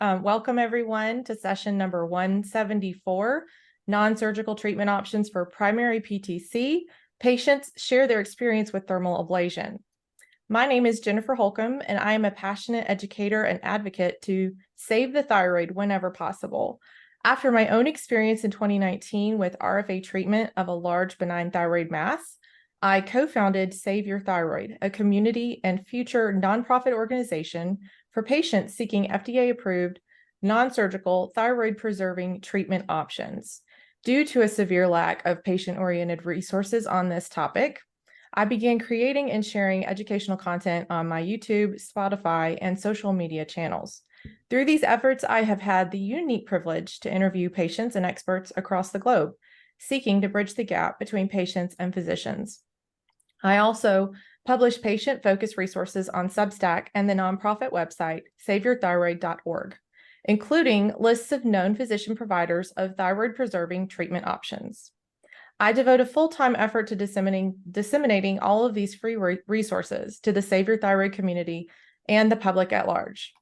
Welcome everyone to session number 174, non-surgical treatment options for primary PTC. Patients share their experience with thermal ablation. My name is Jennifer Holkem, and I am a passionate educator and advocate to save the thyroid whenever possible. After my own experience in 2019 with RFA treatment of a large benign thyroid mass, I co-founded Save Your Thyroid, a community and future nonprofit organization for patients seeking FDA-approved, non-surgical thyroid-preserving treatment options. Due to a severe lack of patient-oriented resources on this topic, I began creating and sharing educational content on my YouTube, Spotify, and social media channels. Through these efforts, I have had the unique privilege to interview patients and experts across the globe, seeking to bridge the gap between patients and physicians. I also publish patient-focused resources on Substack and the nonprofit website saveyourthyroid.org, including lists of known physician providers of thyroid-preserving treatment options. I devote a full-time effort to disseminating all of these free resources to the Save Your Thyroid community and the public at large.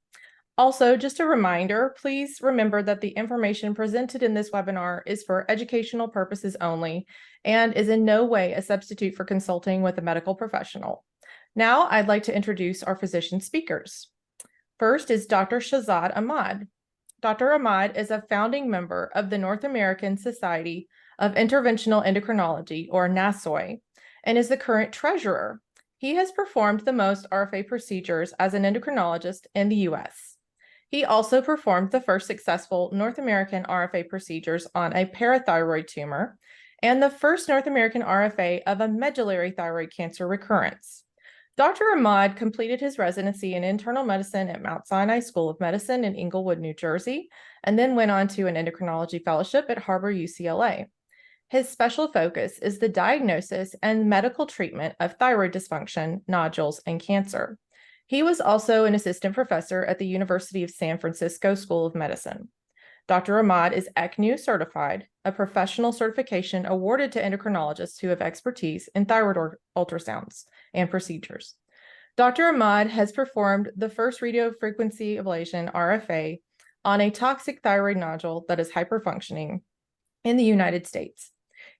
Also, just a reminder, please remember that the information presented in this webinar is for educational purposes only and is in no way a substitute for consulting with a medical professional. Now, I'd like to introduce our physician speakers. First is Dr. Shahzad Ahmad. Dr. Ahmad is a founding member of the North American Society of Interventional Endocrinology, or NASOI, and is the current treasurer. He has performed the most RFA procedures as an endocrinologist in the U.S. He also performed the first successful North American RFA procedures on a parathyroid tumor and the first North American RFA of a medullary thyroid cancer recurrence. Dr. Ahmad completed his residency in internal medicine at Mount Sinai School of Medicine in Englewood, New Jersey, and then went on to an endocrinology fellowship at Harbor UCLA. His special focus is the diagnosis and medical treatment of thyroid dysfunction, nodules, and cancer. He was also an assistant professor at the University of San Francisco School of Medicine. Dr. Ahmad is ECNU certified, a professional certification awarded to endocrinologists who have expertise in thyroid ultrasounds and procedures. Dr. Ahmad has performed the first radiofrequency ablation, RFA, on a toxic thyroid nodule that is hyperfunctioning in the United States.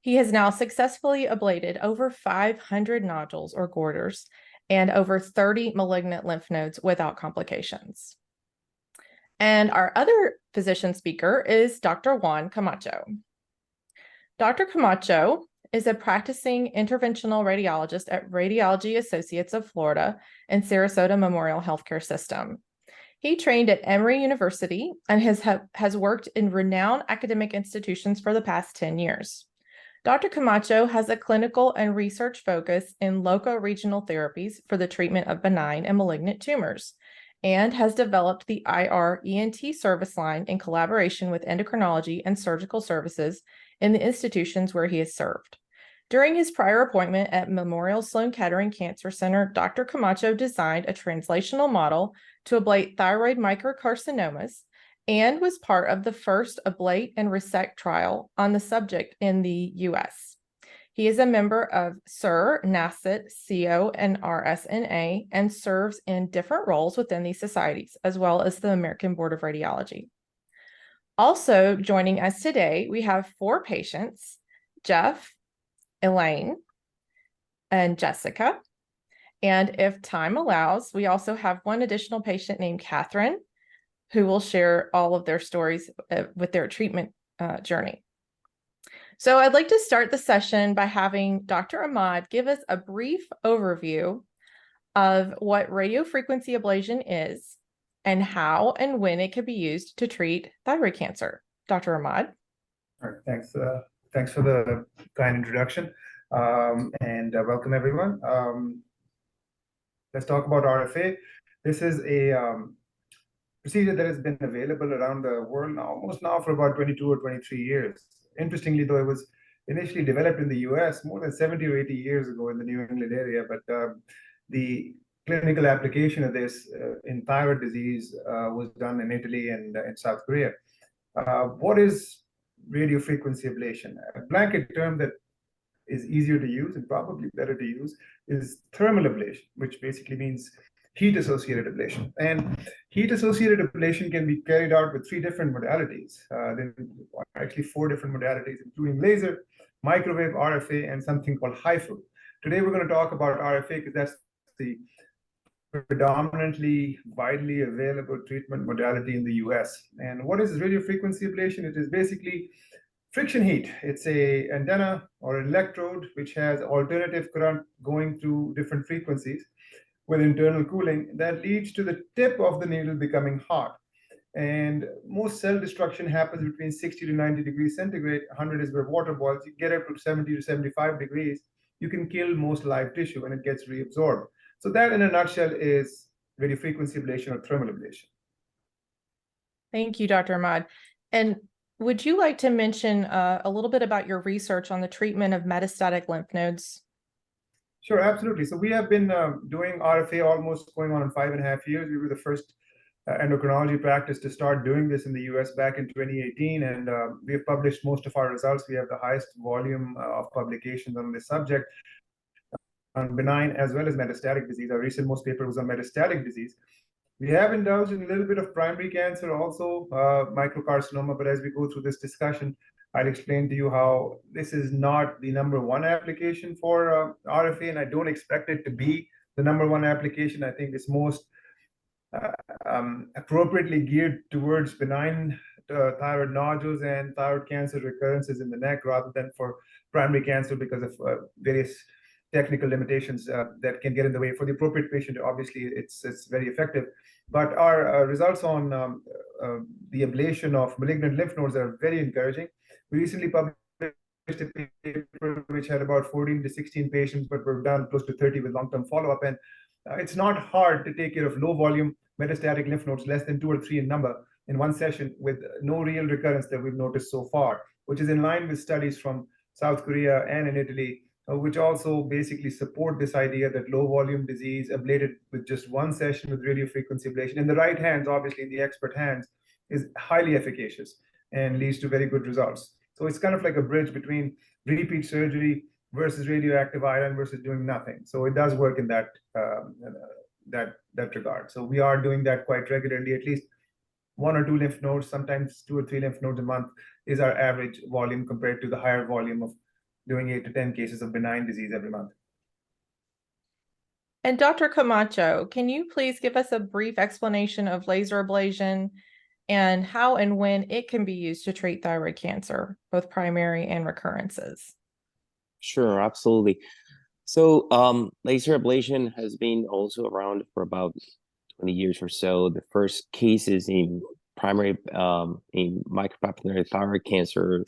He has now successfully ablated over 500 nodules or goiters and over 30 malignant lymph nodes without complications. And our other physician speaker is Dr. Juan Camacho. Dr. Camacho is a practicing interventional radiologist at Radiology Associates of Florida and Sarasota Memorial Healthcare System. He trained at Emory University and has worked in renowned academic institutions for the past 10 years. Dr. Camacho has a clinical and research focus in loco-regional therapies for the treatment of benign and malignant tumors, and has developed the IR-ENT service line in collaboration with endocrinology and surgical services in the institutions where he has served. During his prior appointment at Memorial Sloan Kettering Cancer Center, Dr. Camacho designed a translational model to ablate thyroid microcarcinomas and was part of the first ablate and resect trial on the subject in the U.S. He is a member of SIR, NASIT, CO, and RSNA, and serves in different roles within these societies, as well as the American Board of Radiology. Also joining us today, we have 4 patients, Jeff, Elaine, and Jessica. And if time allows, we also have one additional patient named Catherine, who will share all of their stories with their treatment journey. So I'd like to start the session by having Dr. Ahmad give us a brief overview of what radiofrequency ablation is and how and when it can be used to treat thyroid cancer. Dr. Ahmad. All right, thanks. Thanks for the kind introduction, and welcome everyone. Let's talk about RFA. This is a procedure that has been available around the world almost now for about 22 or 23 years. Interestingly, though, it was initially developed in the US more than 70 or 80 years ago in the New England area, but the clinical application of this in thyroid disease was done in Italy and in South Korea. What is radiofrequency ablation? A blanket term that is easier to use and probably better to use is thermal ablation, which basically means heat-associated ablation. And heat-associated ablation can be carried out with 3 different modalities. There are actually 4 different modalities, including laser, microwave, RFA, and something called HIFU. Today, we're going to talk about RFA because that's the predominantly widely available treatment modality in the US. And what is radiofrequency ablation? It is basically friction heat. It's a antenna or an electrode which has alternative current going through different frequencies with internal cooling that leads to the tip of the needle becoming hot. And most cell destruction happens between 60 to 90 degrees centigrade. 100 is where water boils. You get up to 70 to 75 degrees, you can kill most live tissue and it gets reabsorbed. So that in a nutshell is radiofrequency ablation or thermal ablation. Thank you, Dr. Ahmad. And would you like to mention a little bit about your research on the treatment of metastatic lymph nodes? Sure, absolutely. So we have been doing RFA almost going on in 5.5 years. We were the first endocrinology practice to start doing this in the US back in 2018, and we have published most of our results. We have the highest volume of publications on this subject on benign as well as metastatic disease. Our recent most paper was on metastatic disease. We have indulged in a little bit of primary cancer also, microcarcinoma, but as we go through this discussion, I'll explain to you how this is not the #1 application for RFA, and I don't expect it to be the #1 application. I think it's most appropriately geared towards benign thyroid nodules and thyroid cancer recurrences in the neck rather than for primary cancer because of various technical limitations that can get in the way. For the appropriate patient, obviously, it's very effective. But our results on the ablation of malignant lymph nodes are very encouraging. We recently published a paper which had about 14 to 16 patients, but we're done close to 30 with long-term follow-up. And it's not hard to take care of low-volume metastatic lymph nodes, less than 2 or 3 in number, in one session with no real recurrence that we've noticed so far, which is in line with studies from South Korea and in Italy, which also basically support this idea that low-volume disease ablated with just one session with radiofrequency ablation in the right hands, obviously in the expert hands, is highly efficacious and leads to very good results. So it's kind of like a bridge between repeat surgery versus radioactive iodine versus doing nothing. So it does work in that regard. So we are doing that quite regularly. At least 1 or 2 lymph nodes, sometimes 2 or 3 lymph nodes a month is our average volume compared to the higher volume of doing 8 to 10 cases of benign disease every month. And Dr. Camacho, can you please give us a brief explanation of laser ablation and how and when it can be used to treat thyroid cancer, both primary and recurrences? Sure, absolutely. So laser ablation has been also around for about 20 years or so. The first cases in primary in micropapillary thyroid cancer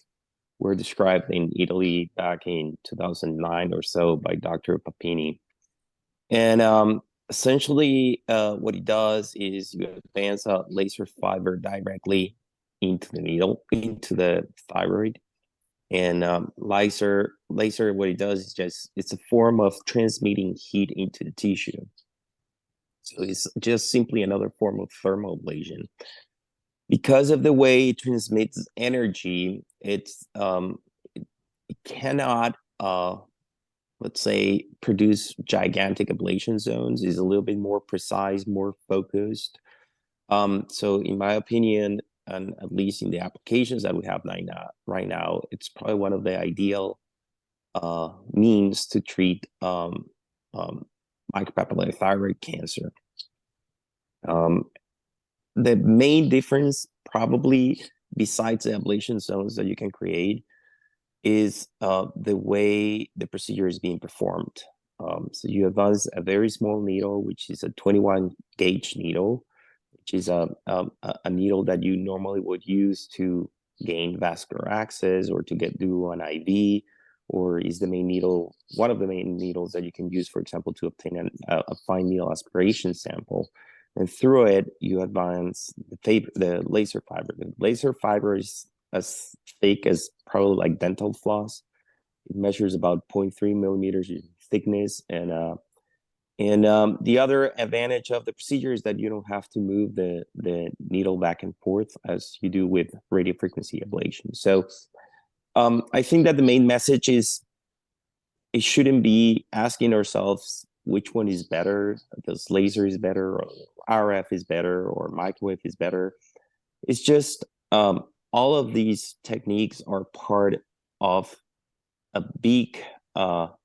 were described in Italy back in 2009 or so by Dr. Papini. And essentially what he does is you advance a laser fiber directly into the needle, into the thyroid. And laser, what it does is it's a form of transmitting heat into the tissue. So it's just simply another form of thermal ablation. Because of the way it transmits energy, it cannot, let's say, produce gigantic ablation zones. It's a little bit more precise, more focused. So in my opinion, and at least in the applications that we have right now, it's probably one of the ideal means to treat micropapillary thyroid cancer. The main difference, probably besides the ablation zones that you can create, is the way the procedure is being performed. So you advance a very small needle, which is a 21 gauge needle, which is a needle that you normally would use to gain vascular access or to do an IV, or is the main needle, one of the main needles that you can use, for example, to obtain a fine needle aspiration sample. And through it, you advance the laser fiber. The laser fiber is as thick as probably like dental floss. It measures about 0.3 millimeters in thickness. And the other advantage of the procedure is that you don't have to move the needle back and forth as you do with radiofrequency ablation. So I think that the main message is it shouldn't be asking ourselves which one is better, does laser is better, or RF is better, or microwave is better. It's just all of these techniques are part of a big of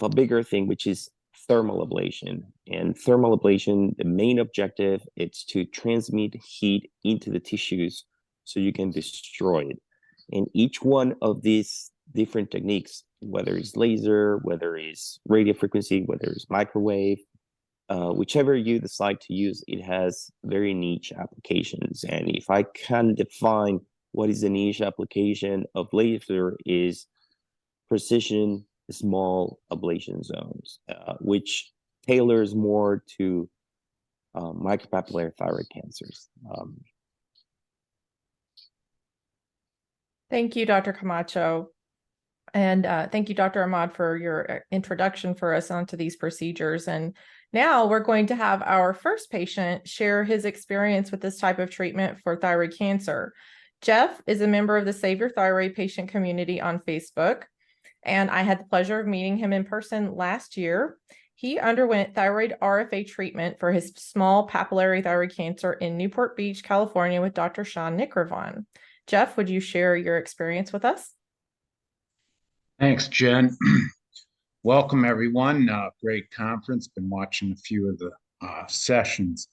a bigger thing, which is thermal ablation. And thermal ablation, the main objective is to transmit heat into the tissues so you can destroy it. And each one of these different techniques, whether it's laser, whether it's radio frequency, whether it's microwave, whichever you decide to use, it has very niche applications. And if I can define what is the niche application of laser, is precision small ablation zones, which tailors more to micropapillary thyroid cancers. Thank you, Dr. Camacho. And thank you, Dr. Ahmad, for your introduction for us onto these procedures. And now we're going to have our first patient share his experience with this type of treatment for thyroid cancer. Jeff is a member of the Save Your Thyroid patient community on Facebook, and I had the pleasure of meeting him in person last year. He underwent thyroid RFA treatment for his small papillary thyroid cancer in Newport Beach, California with Dr. Sean Nikravan. Jeff, would you share your experience with us? Thanks, Jen. Welcome, everyone. Great conference. Been watching a few of the sessions.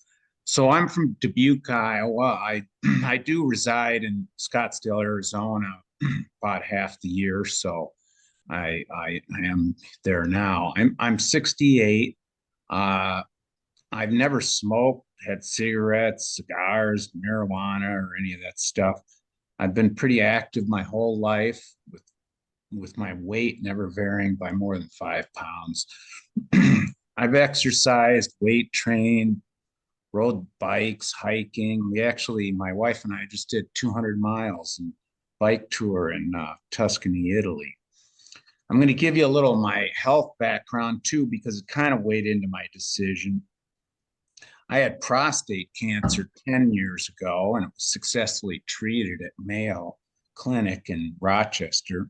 So I'm from Dubuque, Iowa. I do reside in Scottsdale, Arizona, about half the year. So I am there now. I'm 68. I've never smoked, had cigarettes, cigars, marijuana, or any of that stuff. I've been pretty active my whole life with my weight never varying by more than 5 pounds. I've exercised, weight trained, rode bikes, hiking. My wife and I just did 200 miles in bike tour in Tuscany, Italy. I'm going to give you a little of my health background too, because it kind of weighed into my decision. I had prostate cancer 10 years ago, and it was successfully treated at Mayo Clinic in Rochester.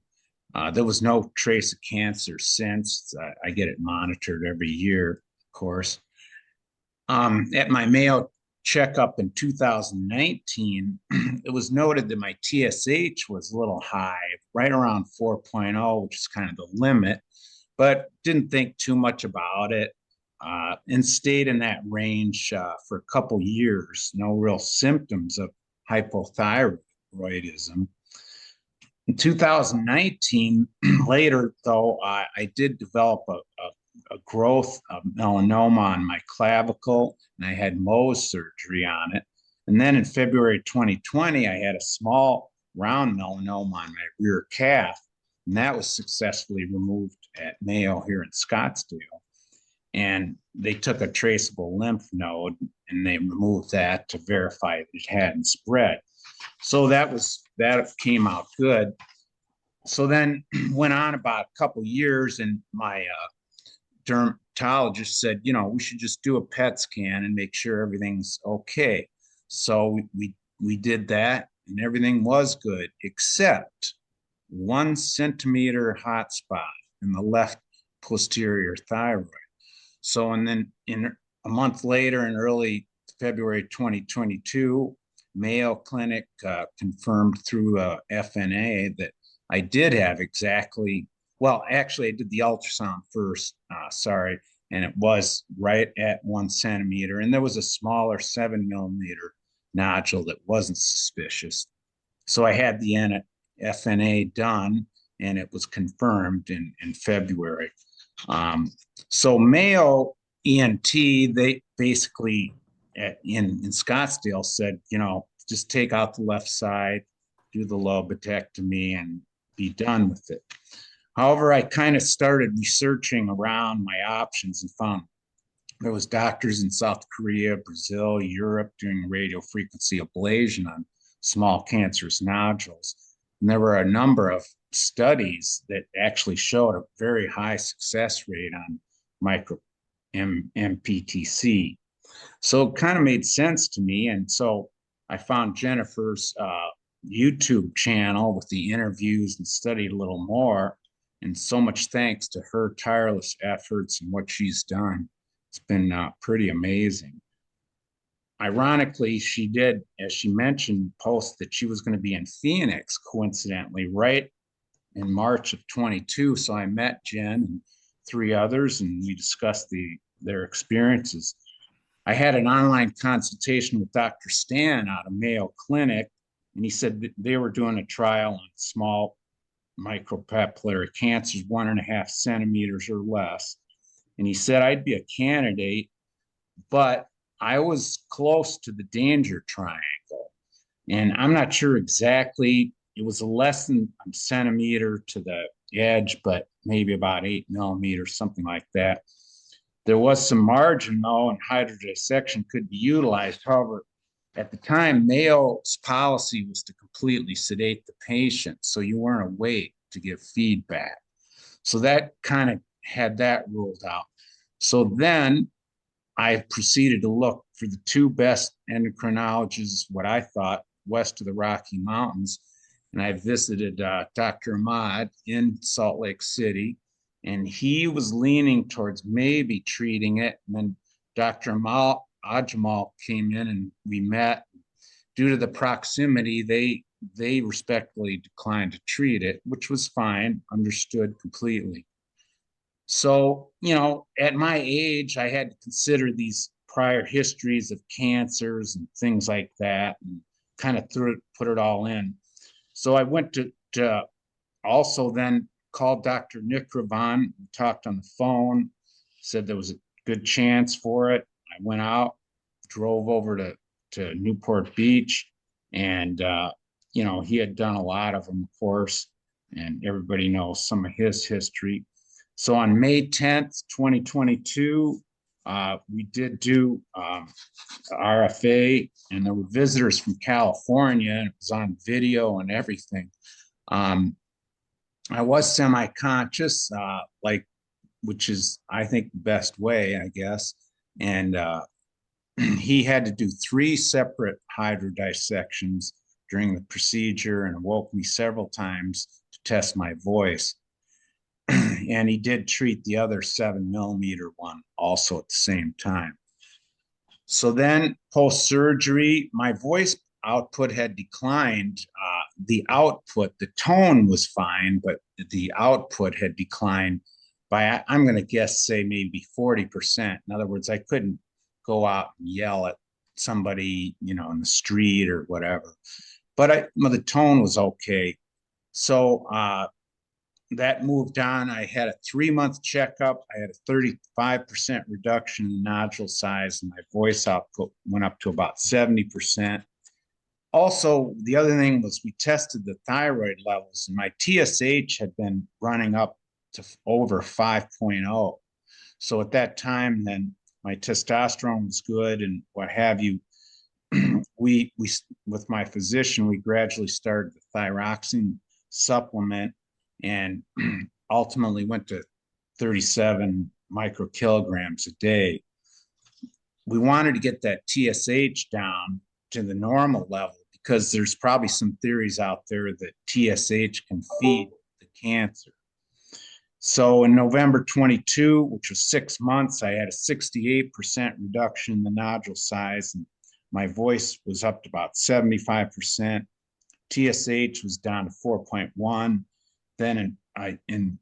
There was no trace of cancer since. I get it monitored every year, of course. At my Mayo checkup in 2019, it was noted that my TSH was a little high, right around 4.0, which is kind of the limit, but didn't think too much about it, and stayed in that range for a couple years. No real symptoms of hypothyroidism. In 2019, later though, I did develop a growth of melanoma on my clavicle, and I had Mohs surgery on it. And then in February 2020, I had a small round melanoma on my rear calf, and that was successfully removed at Mayo here in Scottsdale. And they took a traceable lymph node and they removed that to verify that it hadn't spread. So that came out good. So then went on about a couple years, and my dermatologist said, we should just do a PET scan and make sure everything's okay. So we did that, and everything was good, except 1 centimeter hot spot in the left posterior thyroid. So, and then a month later, in early February 2022, Mayo Clinic confirmed through FNA that I did have actually, I did the ultrasound first, and it was right at 1 centimeter. And there was a smaller 7 millimeter nodule that wasn't suspicious. So I had the FNA done, and it was confirmed in February. So Mayo ENT, they basically in Scottsdale said, just take out the left side, do the lobectomy, and be done with it. However, I kind of started researching around my options and found there was doctors in South Korea, Brazil, Europe doing radiofrequency ablation on small cancerous nodules. And there were a number of studies that actually showed a very high success rate on micro MPTC. So it kind of made sense to me. And so I found Jennifer's YouTube channel with the interviews and studied a little more. And so much thanks to her tireless efforts and what she's done. It's been pretty amazing. Ironically, she did, as she mentioned, post that she was going to be in Phoenix, coincidentally, right in March of 22. So I met Jen and 3 others, and we discussed their experiences. I had an online consultation with Dr. Stan out of Mayo Clinic, and he said that they were doing a trial on small micropapillary cancers, 1.5 centimeters or less. And he said I'd be a candidate, but I was close to the danger triangle. And I'm not sure exactly, it was less than a centimeter to the edge, but maybe about 8 millimeters, something like that. There was some margin though, and hydrodissection could be utilized. However, at the time, Mayo's policy was to completely sedate the patient, so you weren't awake to give feedback. So that kind of had that ruled out. So then I proceeded to look for the 2 best endocrinologists, what I thought, west of the Rocky Mountains. And I visited Dr. Ahmad in Salt Lake City, and he was leaning towards maybe treating it. And then Dr. Ajmal came in and we met. Due to the proximity, they respectfully declined to treat it, which was fine, understood completely. So, you know, at my age, I had to consider these prior histories of cancers and things like that, and kind of put it all in. So I went to also then called Dr. Nikravan, talked on the phone, said there was a good chance for it. I went out, drove over to Newport Beach, and you know, he had done a lot of them, of course, and everybody knows some of his history. So on May 10th, 2022, we did do RFA, and there were visitors from California, and it was on video and everything. I was semi-conscious, which is, I think, the best way, I guess. And he had to do 3 separate hydrodissections during the procedure and woke me several times to test my voice. And he did treat the other 7 millimeter one also at the same time. So then post-surgery, my voice output had declined. The output, the tone was fine, but the output had declined by, I'm going to guess, say maybe 40%. In other words, I couldn't go out and yell at somebody, you know, in the street or whatever. But the tone was okay. So that moved on. I had a 3-month checkup. I had a 35% reduction in the nodule size, and my voice output went up to about 70%. Also, the other thing was we tested the thyroid levels, and my TSH had been running up to over 5.0. So at that time, then my testosterone was good and what have you. We with my physician, we gradually started the thyroxine supplement, and ultimately went to 37 microkilograms a day. We wanted to get that TSH down to the normal level because there's probably some theories out there that TSH can feed the cancer. So in November 22, which was 6 months, I had a 68% reduction in the nodule size, and my voice was up to about 75%. TSH was down to 4.1. Then in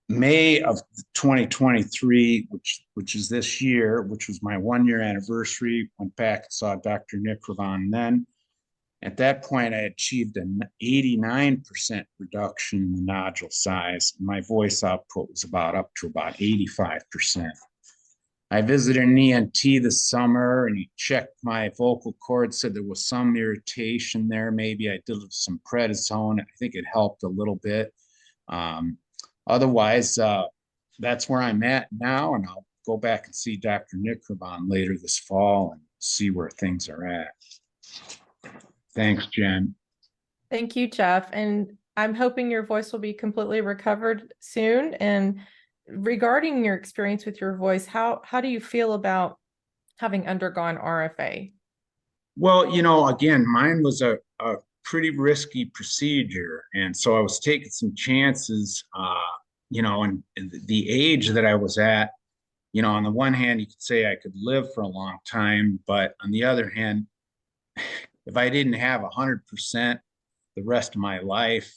May of 2023, which is this year, which was my 1-year anniversary, went back and saw Dr. Nikravan then. At that point, I achieved an 89% reduction in the nodule size. My voice output was up to about 85%. I visited an ENT this summer, and he checked my vocal cords, said there was some irritation there. Maybe I did some prednisone. I think it helped a little bit. Otherwise, that's where I'm at now, and I'll go back and see Dr. Nikravan later this fall and see where things are at. Thanks, Jen. Thank you, Jeff. And I'm hoping your voice will be completely recovered soon. And regarding your experience with your voice, how do you feel about having undergone RFA? Well, you know, again, mine was a pretty risky procedure. And so I was taking some chances, you know, and the age that I was at, you know, on the one hand, you could say I could live for a long time, but on the other hand, if I didn't have 100% the rest of my life,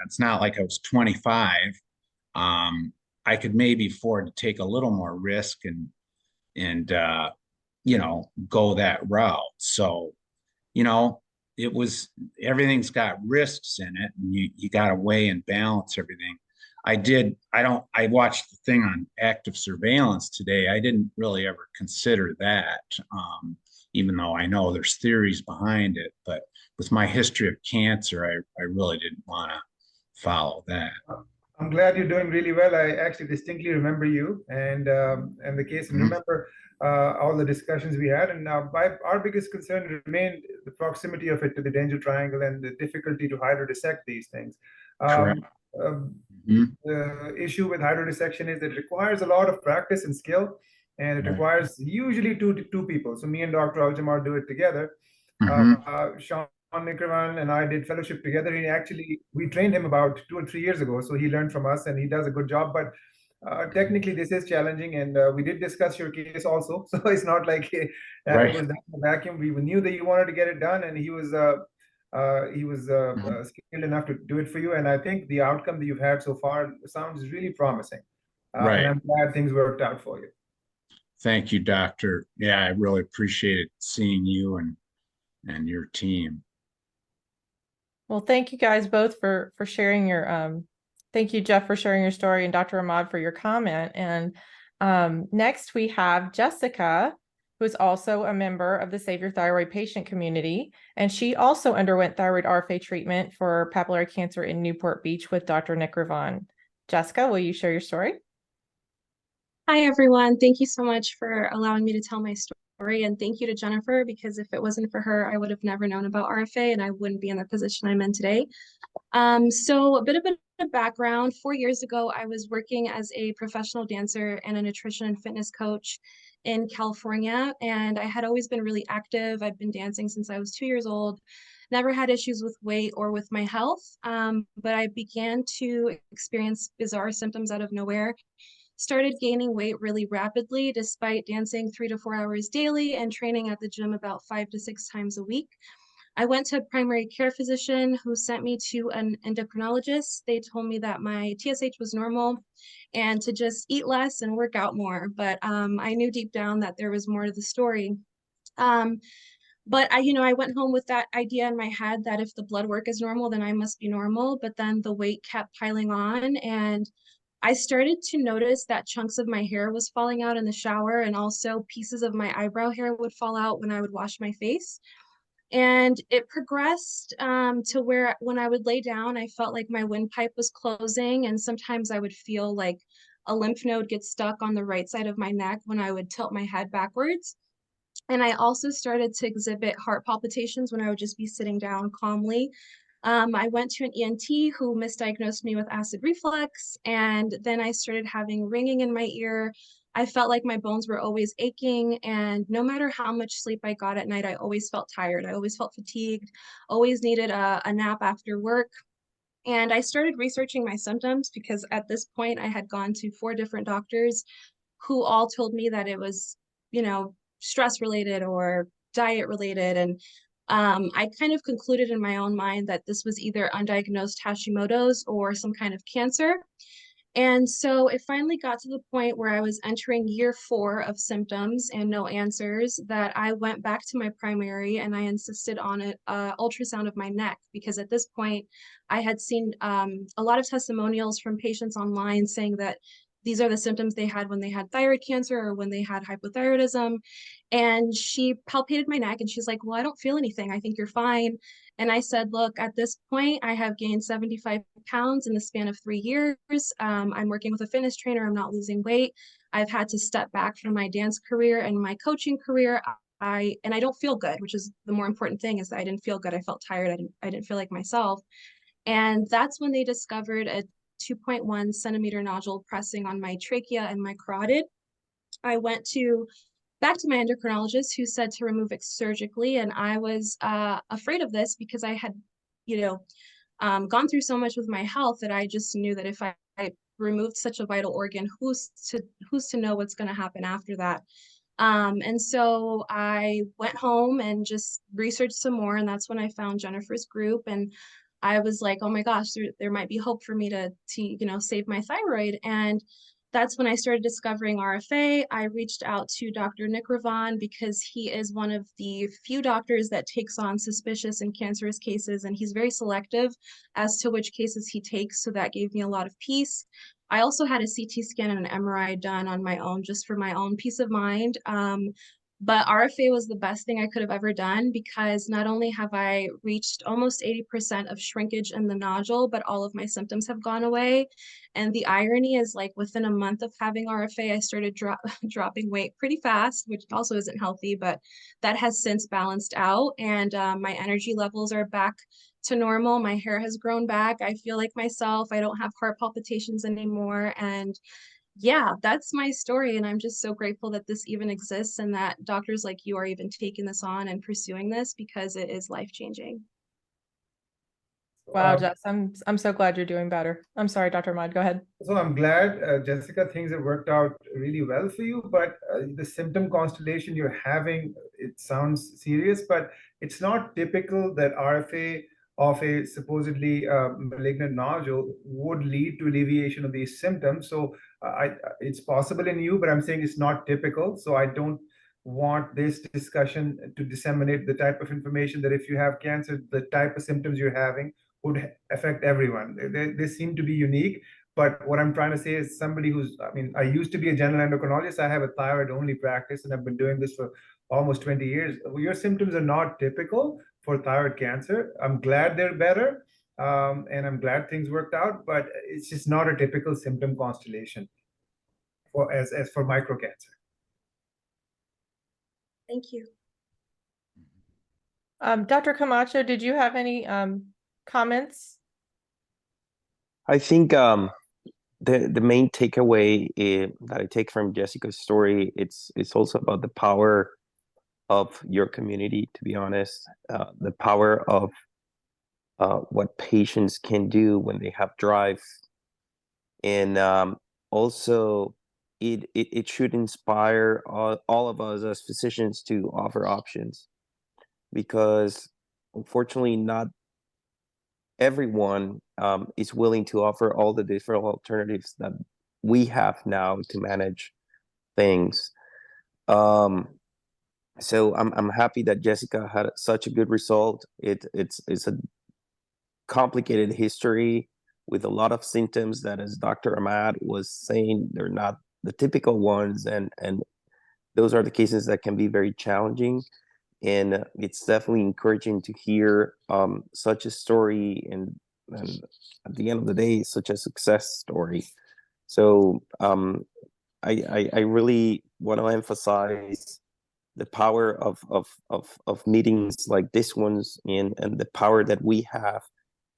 it's not like I was 25. I could maybe afford to take a little more risk and you know, go that route. So, you know, it was, everything's got risks in it, and you got to weigh and balance everything. I watched the thing on active surveillance today. I didn't really ever consider that, even though I know there's theories behind it. But with my history of cancer, I really didn't want to follow that. I'm glad you're doing really well. I actually distinctly remember you and the case, and remember all the discussions we had. And our biggest concern remained the proximity of it to the danger triangle and the difficulty to hydrodissect these things. Correct. The issue with hydrodissection is that it requires a lot of practice and skill, and it Right. requires usually two people. So me and Dr. Aljamar do it together. Sean Nickerman and I did fellowship together. We trained him about 2 or 3 years ago, so he learned from us and he does a good job. But technically, this is challenging, and we did discuss your case also. So it's not like it Right. was done in a vacuum. We knew that you wanted to get it done, and he was skilled enough to do it for you. And I think the outcome that you've had so far sounds really promising. Right. And I'm glad things worked out for you. Thank you, Doctor. Yeah, I really appreciated seeing you and your team. Well, thank you guys both for sharing your thank you, Jeff, for sharing your story, and Dr. Ahmad for your comment. And next we have Jessica, who is also a member of the Save Your Thyroid patient community. And she also underwent thyroid RFA treatment for papillary cancer in Newport Beach with Dr. Nickervan. Jessica, will you share your story? Hi, everyone. Thank you so much for allowing me to tell my story. And thank you to Jennifer, because if it wasn't for her, I would have never known about RFA and I wouldn't be in the position I'm in today. So a bit of a background. 4 years ago, I was working as a professional dancer and a nutrition and fitness coach in California. And I had always been really active. I've been dancing since I was 2 years old. Never had issues with weight or with my health. But I began to experience bizarre symptoms out of nowhere. Started gaining weight really rapidly despite dancing 3 to 4 hours daily and training at the gym about 5 to 6 times a week. I went to a primary care physician who sent me to an endocrinologist. They told me that my TSH was normal and to just eat less and work out more. But I knew deep down that there was more to the story. But I went home with that idea in my head that if the blood work is normal, then I must be normal. But then the weight kept piling on, and I started to notice that chunks of my hair was falling out in the shower, and also pieces of my eyebrow hair would fall out when I would wash my face. And it progressed to where when I would lay down, I felt like my windpipe was closing, and sometimes I would feel like a lymph node get stuck on the right side of my neck when I would tilt my head backwards. And I also started to exhibit heart palpitations when I would just be sitting down calmly. I went to an ENT who misdiagnosed me with acid reflux, and then I started having ringing in my ear. I felt like my bones were always aching, and no matter how much sleep I got at night, I always felt tired. I always felt fatigued, always needed a nap after work. And I started researching my symptoms because at this point I had gone to 4 different doctors who all told me that it was, stress related or diet related. And I kind of concluded in my own mind that this was either undiagnosed Hashimoto's or some kind of cancer. And so it finally got to the point where I was entering year 4 of symptoms and no answers, that I went back to my primary and I insisted on an ultrasound of my neck, because at this point I had seen a lot of testimonials from patients online saying that these are the symptoms they had when they had thyroid cancer or when they had hypothyroidism. And she palpated my neck and she's like, well, I don't feel anything. I think you're fine. And I said, look, at this point, I have gained 75 pounds in the span of 3 years. I'm working with a fitness trainer. I'm not losing weight. I've had to step back from my dance career and my coaching career. I don't feel good, which is the more important thing, is that I didn't feel good. I felt tired. I didn't feel like myself. And that's when they discovered a 2.1 centimeter nodule pressing on my trachea and my carotid. I went back to my endocrinologist, who said to remove it surgically. And I was afraid of this because I had, gone through so much with my health that I just knew that if I removed such a vital organ, who's to know what's going to happen after that. And so I went home and just researched some more, and that's when I found Jennifer's group, and I was like, oh my gosh, there might be hope for me to save my thyroid. And that's when I started discovering RFA. I reached out to Dr. Nick Ravan because he is one of the few doctors that takes on suspicious and cancerous cases, and he's very selective as to which cases he takes, so that gave me a lot of peace. I also had a CT scan and an MRI done on my own, just for my own peace of mind. But RFA was the best thing I could have ever done, because not only have I reached almost 80% of shrinkage in the nodule, but all of my symptoms have gone away. And the irony is, like, within a month of having RFA, I started dropping weight pretty fast, which also isn't healthy, but that has since balanced out. And my energy levels are back to normal. My hair has grown back. I feel like myself. I don't have heart palpitations anymore. And yeah, that's my story. And I'm just so grateful that this even exists, and that doctors like you are even taking this on and pursuing this, because it is life-changing. Wow, Jess, I'm so glad you're doing better. I'm sorry, Dr. Ahmad, go ahead. So I'm glad, Jessica, things have worked out really well for you, but the symptom constellation you're having, it sounds serious, but it's not typical that RFA of a supposedly malignant nodule would lead to alleviation of these symptoms. So it's possible in you, but I'm saying it's not typical. So I don't want this discussion to disseminate the type of information that if you have cancer, the type of symptoms you're having would affect everyone. They seem to be unique. But what I'm trying to say is somebody I used to be a general endocrinologist. I have a thyroid only practice, and I've been doing this for almost 20 years. Your symptoms are not typical for thyroid cancer. I'm glad they're better, and I'm glad things worked out, but it's just not a typical symptom constellation as for microcancer. Thank you. Dr. Camacho, did you have any comments? I think the main takeaway that I take from Jessica's story, it's also about the power of your community, to be honest, the power of what patients can do when they have drive. And also it should inspire all of us as physicians to offer options, because unfortunately not everyone is willing to offer all the different alternatives that we have now to manage things. So I'm happy that Jessica had such a good result. It's a complicated history with a lot of symptoms that, as Dr. Ahmad was saying, they're not the typical ones, and those are the cases that can be very challenging. And it's definitely encouraging to hear such a story, and at the end of the day, such a success story. So I really want to emphasize the power of meetings like this ones, and the power that we have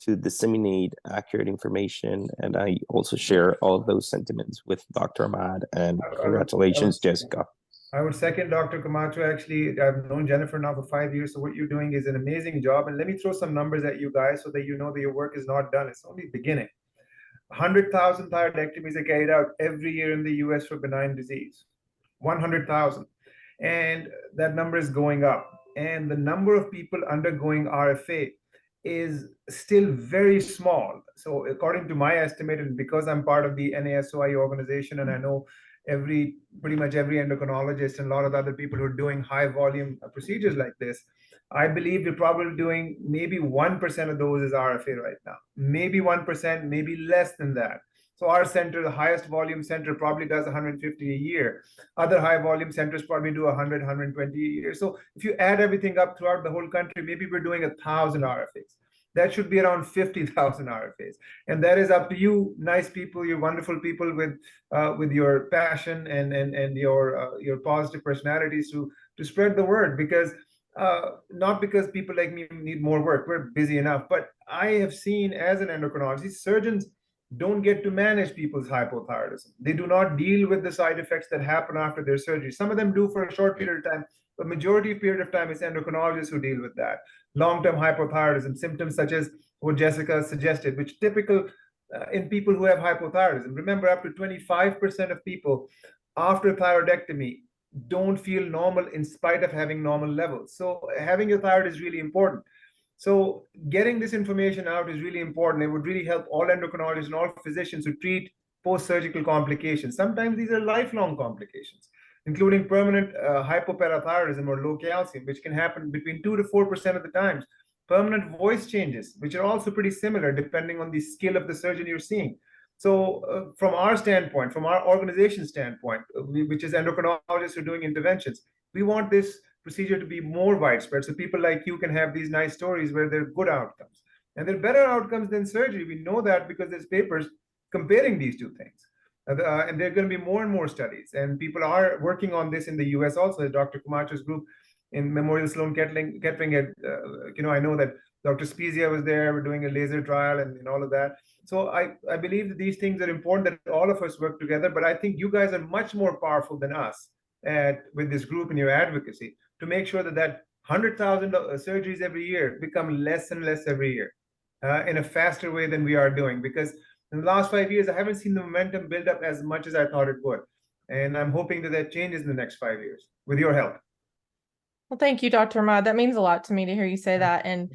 to disseminate accurate information. And I also share all of those sentiments with Dr. Ahmad, and congratulations, Jessica. I would second Dr. Camacho. Actually, I've known Jennifer now for 5 years, so what you're doing is an amazing job. And let me throw some numbers at you guys so that you know that your work is not done. It's only beginning. 100,000 thyroidectomies are carried out every year in the US for benign disease. 100,000. And that number is going up. And the number of people undergoing RFA is still very small. So according to my estimate, and because I'm part of the NASOI organization, and I know pretty much every endocrinologist and a lot of other people who are doing high volume procedures like this, I believe we're probably doing maybe 1% of those is RFA right now. Maybe 1%, maybe less than that. So our center, the highest volume center, probably does 150 a year. Other high volume centers probably do 100, 120 a year. So if you add everything up throughout the whole country, maybe we're doing 1,000 RFAs. That should be around 50,000 RFAs. And that is up to you, nice people, you wonderful people with your passion and your positive personalities to spread the word, because not because people like me need more work, we're busy enough, but I have seen as an endocrinologist, surgeons don't get to manage people's hypothyroidism. They do not deal with the side effects that happen after their surgery. Some of them do for a short period of time, a majority of period of time, it's endocrinologists who deal with that. Long-term hypothyroidism, symptoms such as what Jessica suggested, which typical in people who have hypothyroidism. Remember, up to 25% of people after thyroidectomy don't feel normal in spite of having normal levels. So having your thyroid is really important. So getting this information out is really important. It would really help all endocrinologists and all physicians who treat post-surgical complications. Sometimes these are lifelong complications, including permanent hypoparathyroidism or low calcium, which can happen between 2 to 4% of the times. Permanent voice changes, which are also pretty similar depending on the skill of the surgeon you're seeing. So from our standpoint, from our organization standpoint, which is endocrinologists who are doing interventions, we want this procedure to be more widespread so people like you can have these nice stories where there are good outcomes. And they're better outcomes than surgery. We know that because there's papers comparing these two things. And there are going to be more and more studies. And people are working on this in the US also. Dr. Camacho's group in Memorial Sloan Kettering, I know that Dr. Spezia was there. We're doing a laser trial and all of that. So I believe that these things are important, that all of us work together. But I think you guys are much more powerful than us with this group and your advocacy to make sure that 100,000 surgeries every year become less and less every year in a faster way than we are doing. Because in the last 5 years, I haven't seen the momentum build up as much as I thought it would. And I'm hoping that changes in the next 5 years with your help. Well, thank you, Dr. Ahmad. That means a lot to me to hear you say that. And,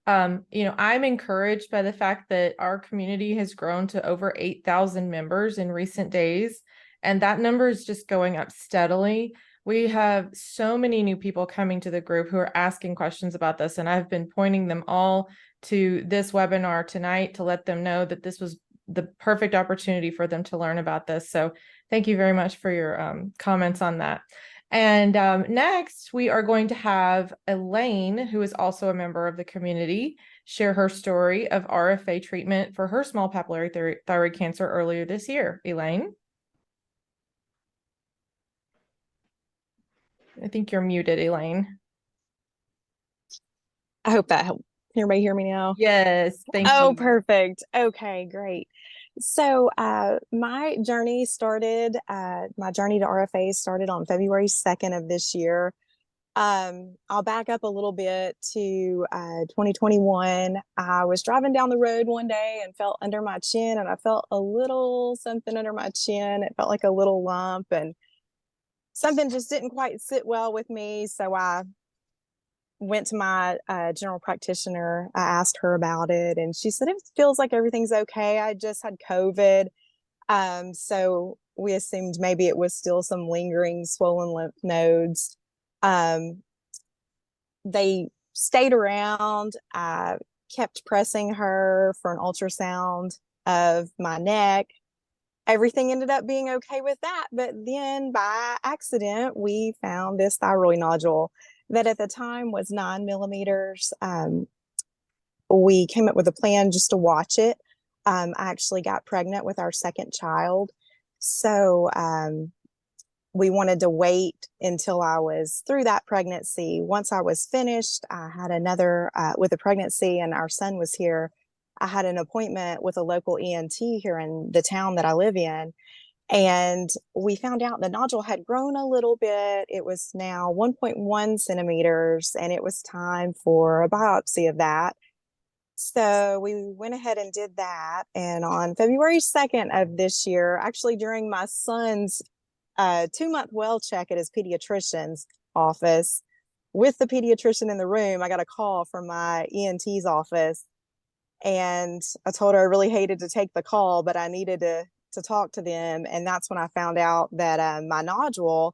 I'm encouraged by the fact that our community has grown to over 8,000 members in recent days. And that number is just going up steadily. We have so many new people coming to the group who are asking questions about this. And I've been pointing them all to this webinar tonight to let them know that this was the perfect opportunity for them to learn about this. So thank you very much for your comments on that. And next, we are going to have Elaine, who is also a member of the community, share her story of RFA treatment for her small papillary thyroid cancer earlier this year. Elaine? I think you're muted, Elaine. I hope that helped. Can everybody hear me now? Yes, thank you. Oh, perfect. Okay, great. So my journey to RFA started on February 2nd of this year. I'll back up a little bit to 2021. I was driving down the road one day and felt under my chin, and I felt a little something under my chin. It felt like a little lump, and something just didn't quite sit well with me. So I went to my general practitioner. I asked her about it, and she said, it feels like everything's okay. I just had COVID. So we assumed maybe it was still some lingering swollen lymph nodes. They stayed around. I kept pressing her for an ultrasound of my neck. Everything ended up being okay with that. But then by accident, we found this thyroid nodule that at the time was 9 millimeters. We came up with a plan just to watch it. I actually got pregnant with our second child. So we wanted to wait until I was through that pregnancy. Once I was finished, I had another with a pregnancy and our son was here. I had an appointment with a local ENT here in the town that I live in. And we found out the nodule had grown a little bit. It was now 1.1 centimeters, and it was time for a biopsy of that. So we went ahead and did that. And on February 2nd of this year, actually during my son's 2-month well check at his pediatrician's office, with the pediatrician in the room, I got a call from my ENT's office. And I told her I really hated to take the call, but I needed to talk to them. And that's when I found out that my nodule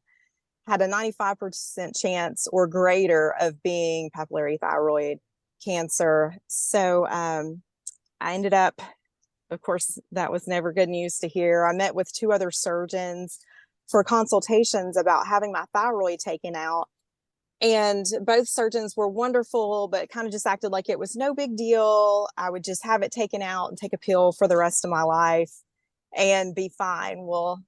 had a 95% chance or greater of being papillary thyroid cancer. So I ended up, of course, that was never good news to hear. I met with 2 other surgeons for consultations about having my thyroid taken out. And both surgeons were wonderful, but kind of just acted like it was no big deal. I would just have it taken out and take a pill for the rest of my life and be fine. Well,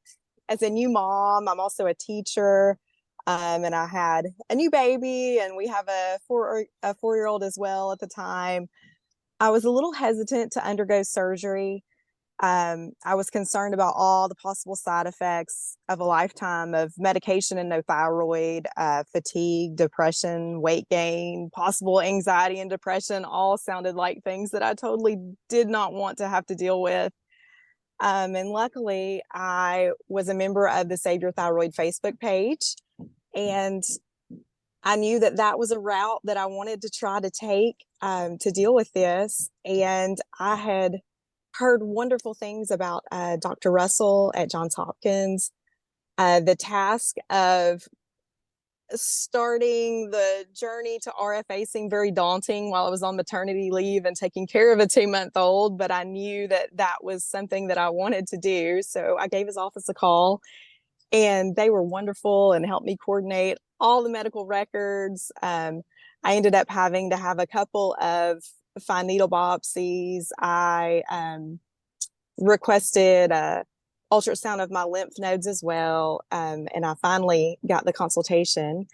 as a new mom, I'm also a teacher, and I had a new baby, and we have a 4-year-old as well at the time. I was a little hesitant to undergo surgery. I was concerned about all the possible side effects of a lifetime of medication and no thyroid, fatigue, depression, weight gain, possible anxiety and depression, all sounded like things that I totally did not want to have to deal with. And luckily, I was a member of the Save Your Thyroid Facebook page, and I knew that that was a route that I wanted to try to take to deal with this. And I had heard wonderful things about Dr. Russell at Johns Hopkins. The task of starting the journey to RFA seemed very daunting while I was on maternity leave and taking care of a 2-month-old, but I knew that that was something that I wanted to do. So I gave his office a call, and they were wonderful and helped me coordinate all the medical records. I ended up having to have a couple of fine needle biopsies. I requested a ultrasound of my lymph nodes as well. And I finally got the consultation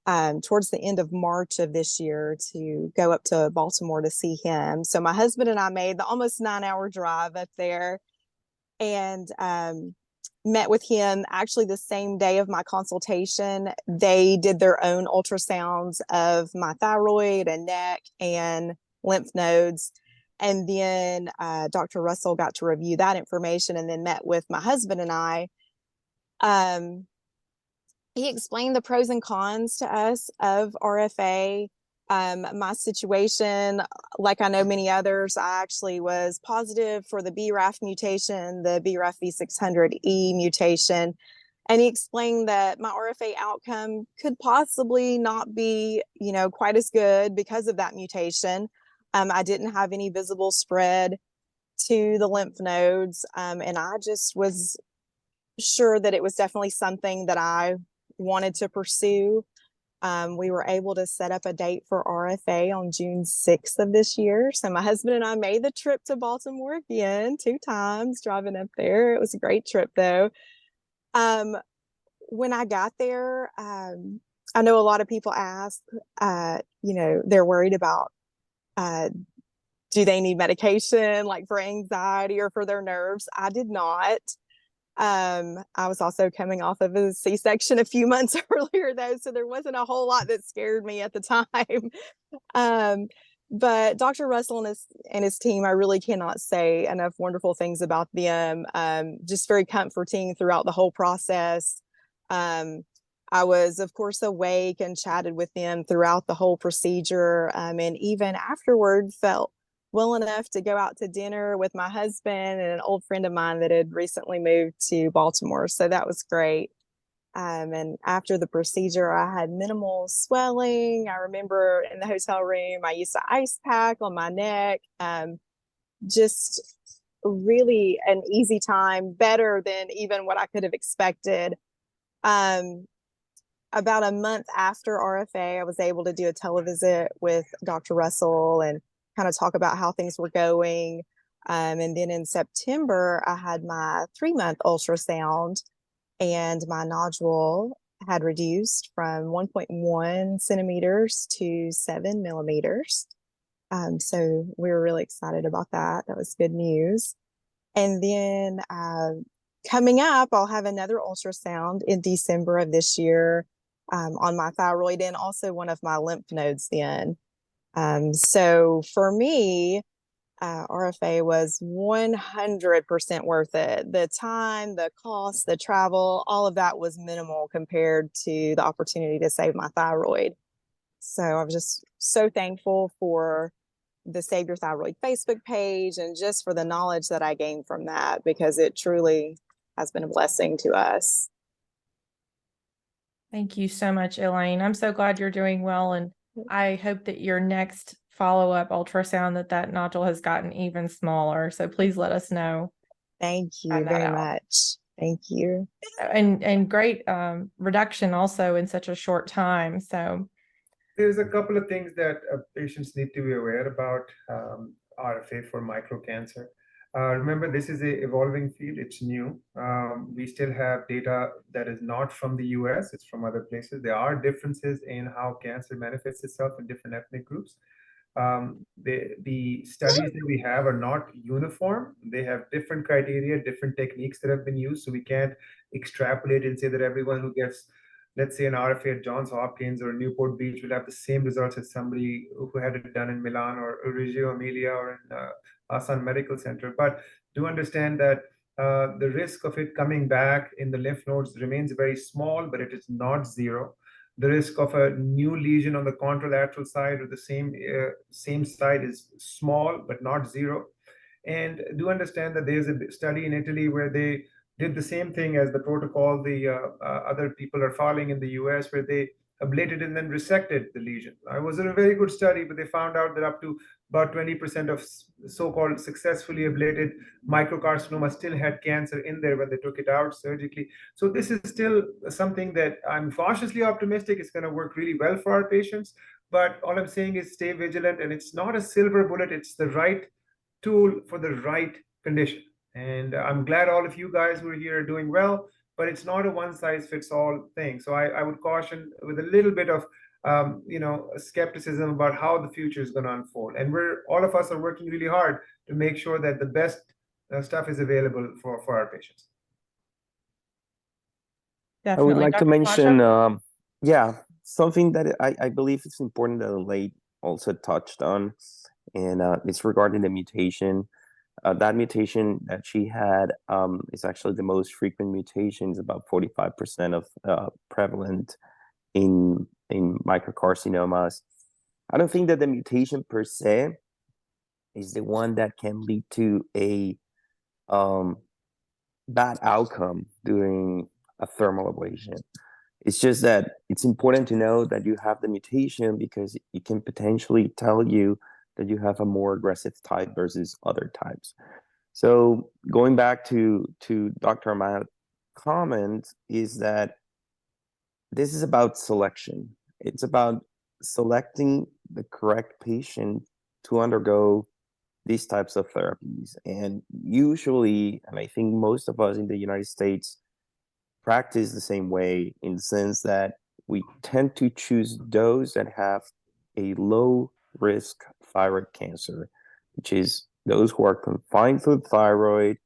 towards the end of March of this year to go up to Baltimore to see him. So my husband and I made the almost 9-hour drive up there, and met with him actually the same day of my consultation. They did their own ultrasounds of my thyroid and neck and lymph nodes. And then Dr. Russell got to review that information and then met with my husband and I. He explained the pros and cons to us of RFA. My situation, like I know many others, I actually was positive for the BRAF mutation, the BRAF V600E mutation. And he explained that my RFA outcome could possibly not be, quite as good because of that mutation. I didn't have any visible spread to the lymph nodes. And I just was sure that it was definitely something that I wanted to pursue. We were able to set up a date for RFA on June 6th of this year. So my husband and I made the trip to Baltimore again 2 times, driving up there. It was a great trip though. When I got there, I know a lot of people ask, they're worried about, do they need medication like for anxiety or for their nerves? I did not. I was also coming off of a C-section a few months earlier though, so there wasn't a whole lot that scared me at the time. But Dr. Russell and his team, I really cannot say enough wonderful things about them. Just very comforting throughout the whole process. I was, of course, awake and chatted with them throughout the whole procedure, and even afterward felt well enough to go out to dinner with my husband and an old friend of mine that had recently moved to Baltimore. So that was great. And after the procedure, I had minimal swelling. I remember in the hotel room, I used an ice pack on my neck. Just really an easy time, better than even what I could have expected. About a month after RFA, I was able to do a televisit with Dr. Russell and kind of talk about how things were going. And then in September, I had my 3-month ultrasound, and my nodule had reduced from 1.1 centimeters to 7 millimeters. So we were really excited about that. That was good news. And then coming up, I'll have another ultrasound in December of this year on my thyroid and also one of my lymph nodes then. So for me, RFA was 100% worth it. The time, the cost, the travel, all of that was minimal compared to the opportunity to save my thyroid. So I was just so thankful for the Save Your Thyroid Facebook page and just for the knowledge that I gained from that, because it truly has been a blessing to us. Thank you so much, Elaine. I'm so glad you're doing well, and I hope that your next follow-up ultrasound that nodule has gotten even smaller. So please let us know. Thank you very much. Thank you. And great reduction also in such a short time. So there's a couple of things that patients need to be aware about RFA for microcancer. Remember, this is an evolving field. It's new. We still have data that is not from the US. It's from other places. There are differences in how cancer manifests itself in different ethnic groups. The studies that we have are not uniform. They have different criteria, different techniques that have been used. So we can't extrapolate and say that everyone who gets, let's say, an RFA at Johns Hopkins or Newport Beach will have the same results as somebody who had it done in Milan or Reggio Emilia or in Asan Medical Center. But do understand that the risk of it coming back in the lymph nodes remains very small, but it is not zero. The risk of a new lesion on the contralateral side or the same side is small, but not zero. And do understand that there's a study in Italy where they did the same thing as the protocol the other people are following in the US, where they ablated and then resected the lesion. It was a very good study, but they found out that up to about 20% of so-called successfully ablated microcarcinoma still had cancer in there when they took it out surgically. So this is still something that I'm cautiously optimistic it's going to work really well for our patients. But all I'm saying is stay vigilant, and it's not a silver bullet. It's the right tool for the right condition. And I'm glad all of you guys who are here are doing well, but it's not a one-size-fits-all thing. So I would caution with a little bit of skepticism about how the future is going to unfold. And all of us are working really hard to make sure that the best stuff is available for our patients. Definitely. I would like Dr. to mention, Camacho? something that I believe is important that Elaine also touched on, and it's regarding the mutation. That mutation that she had is actually the most frequent mutations, about 45% of prevalent in microcarcinomas. I don't think that the mutation per se is the one that can lead to a bad outcome during a thermal ablation. It's just that it's important to know that you have the mutation because it can potentially tell you that you have a more aggressive type versus other types. So going back to Dr. Ahmad's comment is that this is about selection. It's about selecting the correct patient to undergo these types of therapies. And usually, and I think most of us in the United States practice the same way, in the sense that we tend to choose those that have a low risk thyroid cancer, which is those who are confined to the thyroid,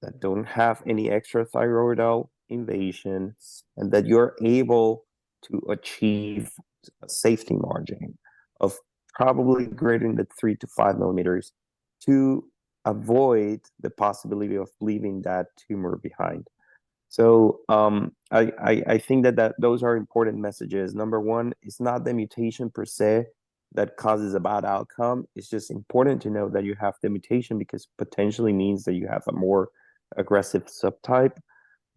that don't have any extrathyroidal invasion, and that you're able to achieve a safety margin of probably greater than 3 to 5 millimeters to avoid the possibility of leaving that tumor behind. So I think that those are important messages. Number one, it's not the mutation per se that causes a bad outcome. It's just important to know that you have the mutation because potentially means that you have a more aggressive subtype.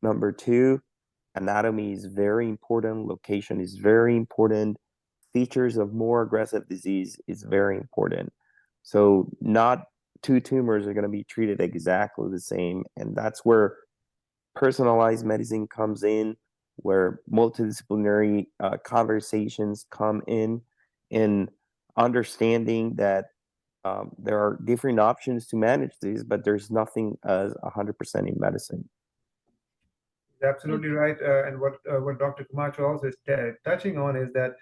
Number two, anatomy is very important. Location is very important. Features of more aggressive disease is very important. So not two tumors are going to be treated exactly the same. And that's where personalized medicine comes in, where multidisciplinary conversations come in understanding that there are different options to manage these, but there's nothing as 100% in medicine. Absolutely right. And what Dr. Camacho also is touching on is that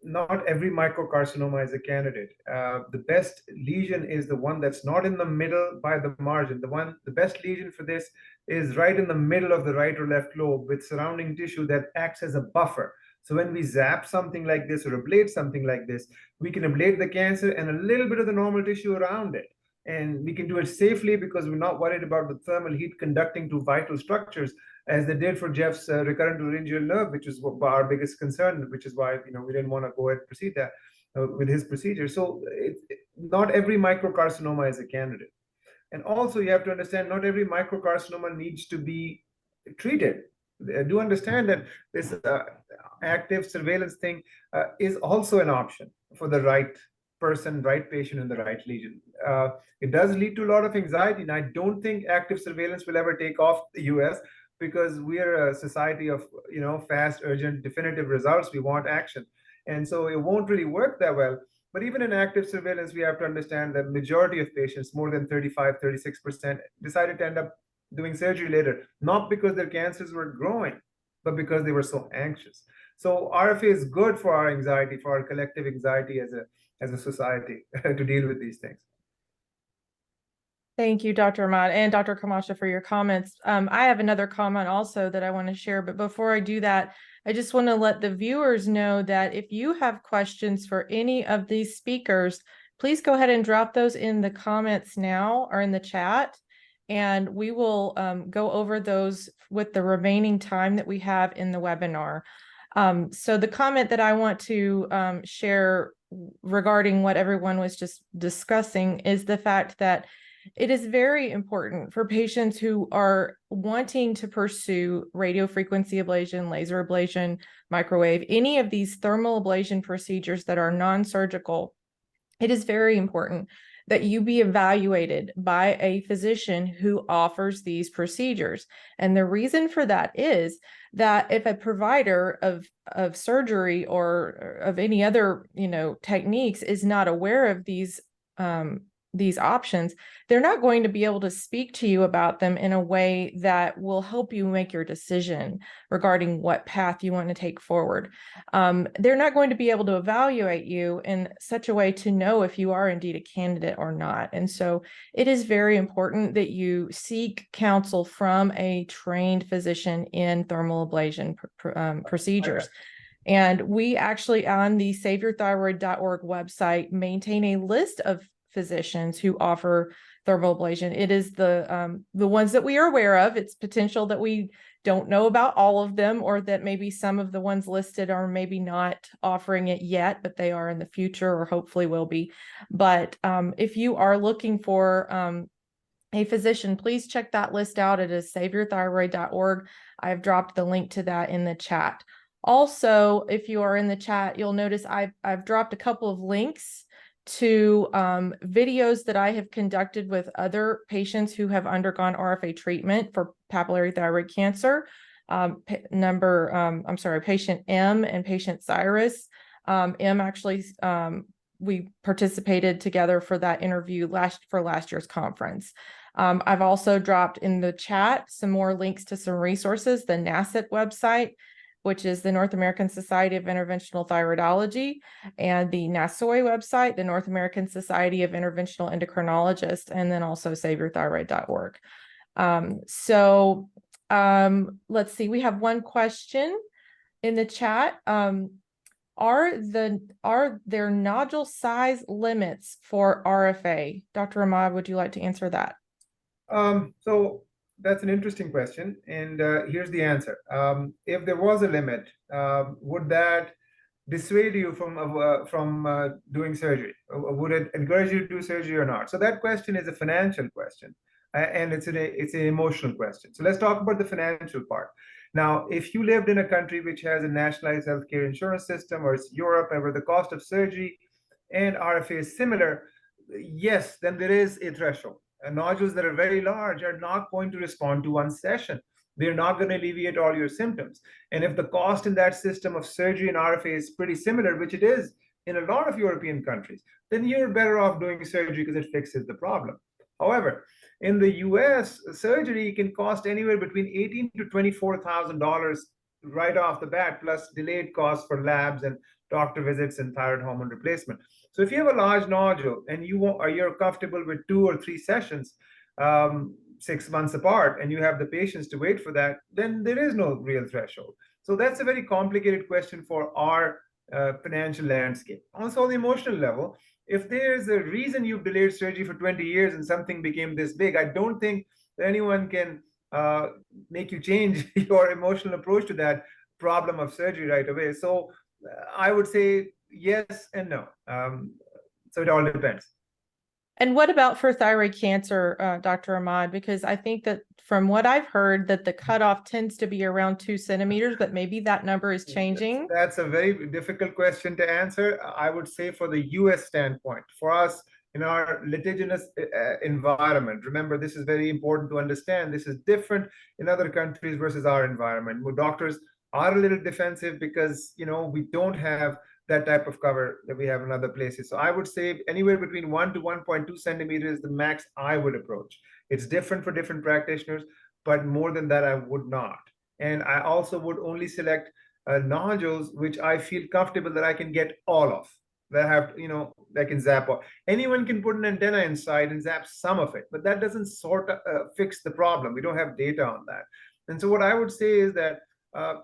not every microcarcinoma is a candidate. The best lesion is the one that's not in the middle by the margin. The best lesion for this is right in the middle of the right or left lobe with surrounding tissue that acts as a buffer. So when we zap something like this or ablate something like this, we can ablate the cancer and a little bit of the normal tissue around it. And we can do it safely because we're not worried about the thermal heat conducting to vital structures, as they did for Jeff's recurrent laryngeal nerve, which is our biggest concern, which is why we didn't want to go ahead and proceed that with his procedure. So not every microcarcinoma is a candidate. And also you have to understand not every microcarcinoma needs to be treated. I do understand that this active surveillance thing is also an option for the right person, right patient, and the right lesion. It does lead to a lot of anxiety, and I don't think active surveillance will ever take off the US, because we are a society of fast, urgent, definitive results. We want action, and so it won't really work that well. But even in active surveillance, we have to understand that majority of patients, more than 35-36%, decided to end up doing surgery later, not because their cancers were growing, but because they were so anxious. So RFA is good for our anxiety, for our collective anxiety as a society to deal with these things. Thank you, Dr. Ahmad and Dr. Camacho, for your comments. I have another comment also that I want to share, but before I do that, I just want to let the viewers know that if you have questions for any of these speakers, please go ahead and drop those in the comments now or in the chat, and we will go over those with the remaining time that we have in the webinar. So the comment that I want to share regarding what everyone was just discussing is the fact that it is very important for patients who are wanting to pursue radiofrequency ablation, laser ablation, microwave, any of these thermal ablation procedures that are non-surgical. It is very important that you be evaluated by a physician who offers these procedures. And the reason for that is that if a provider of surgery or of any other, techniques is not aware of these options, they're not going to be able to speak to you about them in a way that will help you make your decision regarding what path you want to take forward. They're not going to be able to evaluate you in such a way to know if you are indeed a candidate or not. And so it is very important that you seek counsel from a trained physician in thermal ablation procedures. And we actually on the SaveYourThyroid.org website maintain a list of physicians who offer thermal ablation. It is the ones that we are aware of. It's potential that we don't know about all of them, or that maybe some of the ones listed are maybe not offering it yet, but they are in the future or hopefully will be. But if you are looking for a physician, please check that list out. It is SaveYourThyroid.org. I've dropped the link to that in the chat. Also, if you are in the chat, you'll notice I've dropped a couple of links to videos that I have conducted with other patients who have undergone RFA treatment for papillary thyroid cancer. Patient M and patient Cyrus. M actually, we participated together for that interview for last year's conference. I've also dropped in the chat some more links to some resources, the NASIT website, which is the North American Society of Interventional Thyroidology, and the NASOI website, the North American Society of Interventional Endocrinologist, and then also SaveYourThyroid.org. Let's see, we have one question in the chat. Are there nodule size limits for RFA? Dr. Ahmad, would you like to answer that? So that's an interesting question, and here's the answer. If there was a limit, would that dissuade you from doing surgery? Would it encourage you to do surgery or not? So that question is a financial question, and it's an emotional question. So let's talk about the financial part. Now, if you lived in a country which has a nationalized healthcare insurance system, or it's Europe, and where the cost of surgery and RFA is similar, yes, then there is a threshold. Nodules that are very large are not going to respond to one session. They're not going to alleviate all your symptoms. And if the cost in that system of surgery and RFA is pretty similar, which it is in a lot of European countries, then you're better off doing surgery because it fixes the problem. However, in the US, surgery can cost anywhere between $18,000 to $24,000 right off the bat, plus delayed costs for labs and doctor visits and thyroid hormone replacement. So if you have a large nodule and you're comfortable with 2 or 3 sessions, 6 months apart, and you have the patience to wait for that, then there is no real threshold. So that's a very complicated question for our financial landscape. Also, on the emotional level, if there's a reason you've delayed surgery for 20 years and something became this big, I don't think that anyone can make you change your emotional approach to that problem of surgery right away. So I would say yes and no. So it all depends. And what about for thyroid cancer, Dr. Ahmad? Because I think that from what I've heard that the cutoff tends to be around 2 centimeters, but maybe that number is changing. That's a very difficult question to answer. I would say for the US standpoint, for us in our litigious environment, remember, this is very important to understand. This is different in other countries versus our environment, where doctors are a little defensive because, we don't have that type of cover that we have in other places. So I would say anywhere between 1 to 1.2 centimeters is the max I would approach. It's different for different practitioners, but more than that, I would not. And I also would only select nodules which I feel comfortable that I can get all of. That have, that can zap off. Anyone can put an antenna inside and zap some of it, but that doesn't sort of fix the problem. We don't have data on that. And so what I would say is that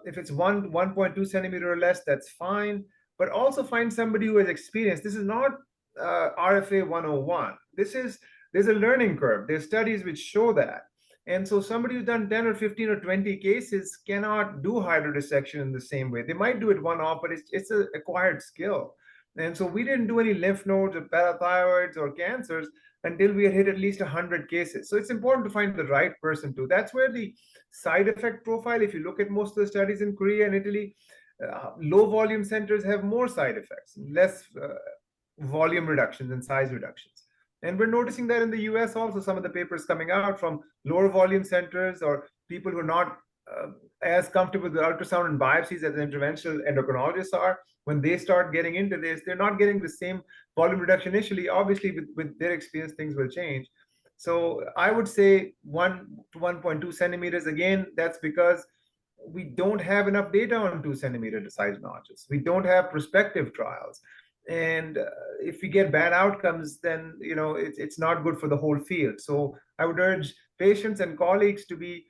if it's 1.2 centimeter or less, that's fine. But also find somebody who has experience. This is not RFA 101. There's a learning curve. There's studies which show that. And so somebody who's done 10 or 15 or 20 cases cannot do hydrodissection in the same way. They might do it one-off, but it's an acquired skill. And so we didn't do any lymph nodes or parathyroids or cancers until we had hit at least 100 cases. So it's important to find the right person too. That's where the side effect profile, if you look at most of the studies in Korea and Italy, low volume centers have more side effects, less volume reductions and size reductions. And we're noticing that in the US also, some of the papers coming out from lower volume centers or people who are not as comfortable with ultrasound and biopsies as interventional endocrinologists are. When they start getting into this, they're not getting the same volume reduction initially. Obviously, with their experience, things will change. So I would say 1 to 1.2 centimeters. Again, that's because we don't have enough data on 2 centimeter size nodules. We don't have prospective trials. And if we get bad outcomes, then it's not good for the whole field. So I would urge patients and colleagues to be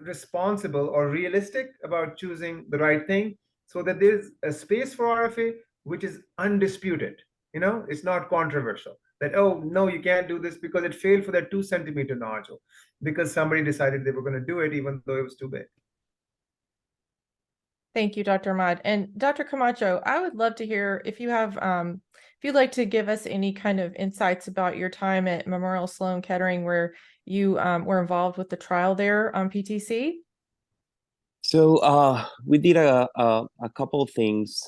responsible or realistic about choosing the right thing, so that there's a space for RFA which is undisputed. It's not controversial. That, oh no, you can't do this because it failed for that 2 centimeter nodule because somebody decided they were going to do it even though it was too big. Thank you, Dr. Ahmad. And Dr. Camacho, I would love to hear if you have, if you'd like to give us any kind of insights about your time at Memorial Sloan Kettering, where you were involved with the trial there on PTC. So we did a couple of things.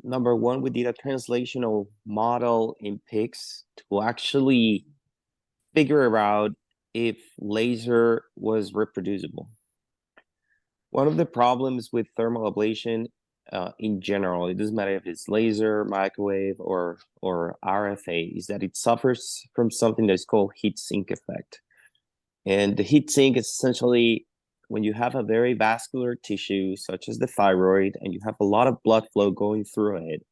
Number one, we did a translational model in pigs to actually figure out if laser was reproducible. One of the problems with thermal ablation in general, it doesn't matter if it's laser, microwave, or RFA, is that it suffers from something that's called heat sink effect. And the heat sink is essentially when you have a very vascular tissue, such as the thyroid, and you have a lot of blood flow going through it,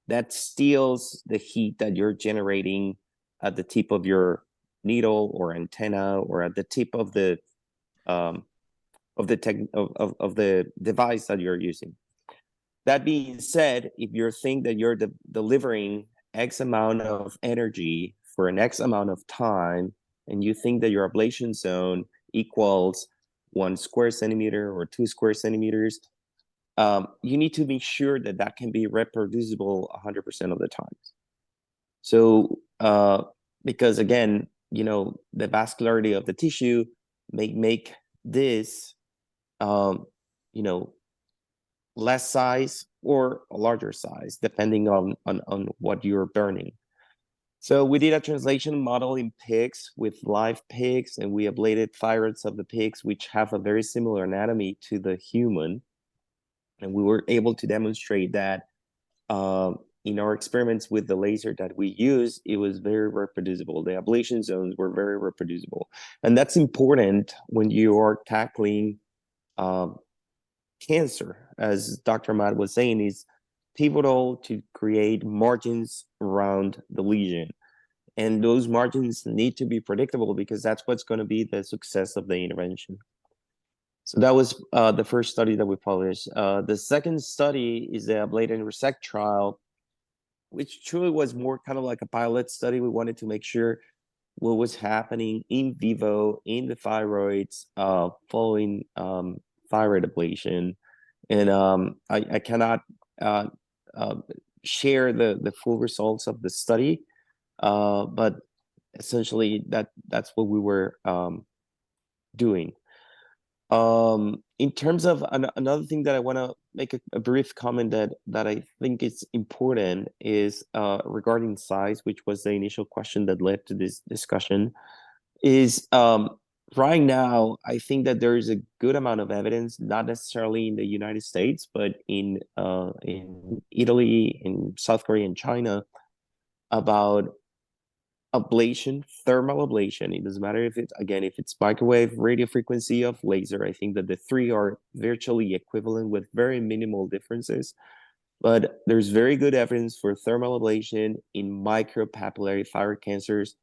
that steals the heat that you're generating at the tip of your needle or antenna or at the tip of the device that you're using. That being said, if you think that you're delivering X amount of energy for an X amount of time, and you think that your ablation zone equals 1 square centimeter or 2 square centimeters, you need to make sure that that can be reproducible 100% of the time. So, because again, the vascularity of the tissue may make this less size or a larger size, depending on what you're burning. So we did a translation model in pigs with live pigs, and we ablated thyroids of the pigs, which have a very similar anatomy to the human. And we were able to demonstrate that in our experiments with the laser that we use, it was very reproducible. The ablation zones were very reproducible. And that's important when you are tackling cancer. As Dr. Ahmad was saying, is pivotal to create margins around the lesion. And those margins need to be predictable because that's what's going to be the success of the intervention. So that was the first study that we published. The second study is the ablate and resect trial, which truly was more kind of like a pilot study. We wanted to make sure what was happening in vivo in the thyroids following thyroid ablation. And I cannot share the full results of the study, but essentially that's what we were doing. In terms of another thing that I want to make a brief comment that I think is important is regarding size, which was the initial question that led to this discussion, is right now, I think that there is a good amount of evidence, not necessarily in the United States, but in Italy, in South Korea, and China, about ablation, thermal ablation. It doesn't matter if it's, again, if it's microwave, radio frequency, of laser. I think that the three are virtually equivalent with very minimal differences. But there's very good evidence for thermal ablation in micropapillary thyroid cancers,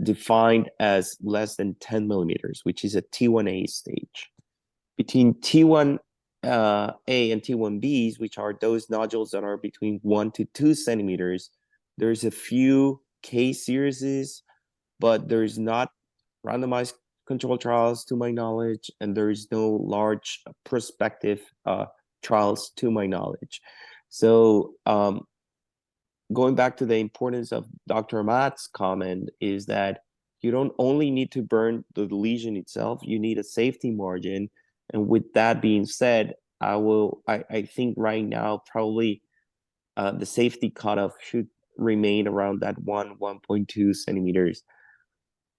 defined as less than 10 millimeters, which is a T1A stage. Between T1A and T1Bs, which are those nodules that are between 1 to 2 centimeters, there's a few case series, but there's not randomized control trials to my knowledge, and there is no large prospective trials to my knowledge. So going back to the importance of Dr. Ahmad's comment is that you don't only need to burn the lesion itself, you need a safety margin. And with that being said, I think right now probably the safety cutoff should remain around that 1.2 centimeters.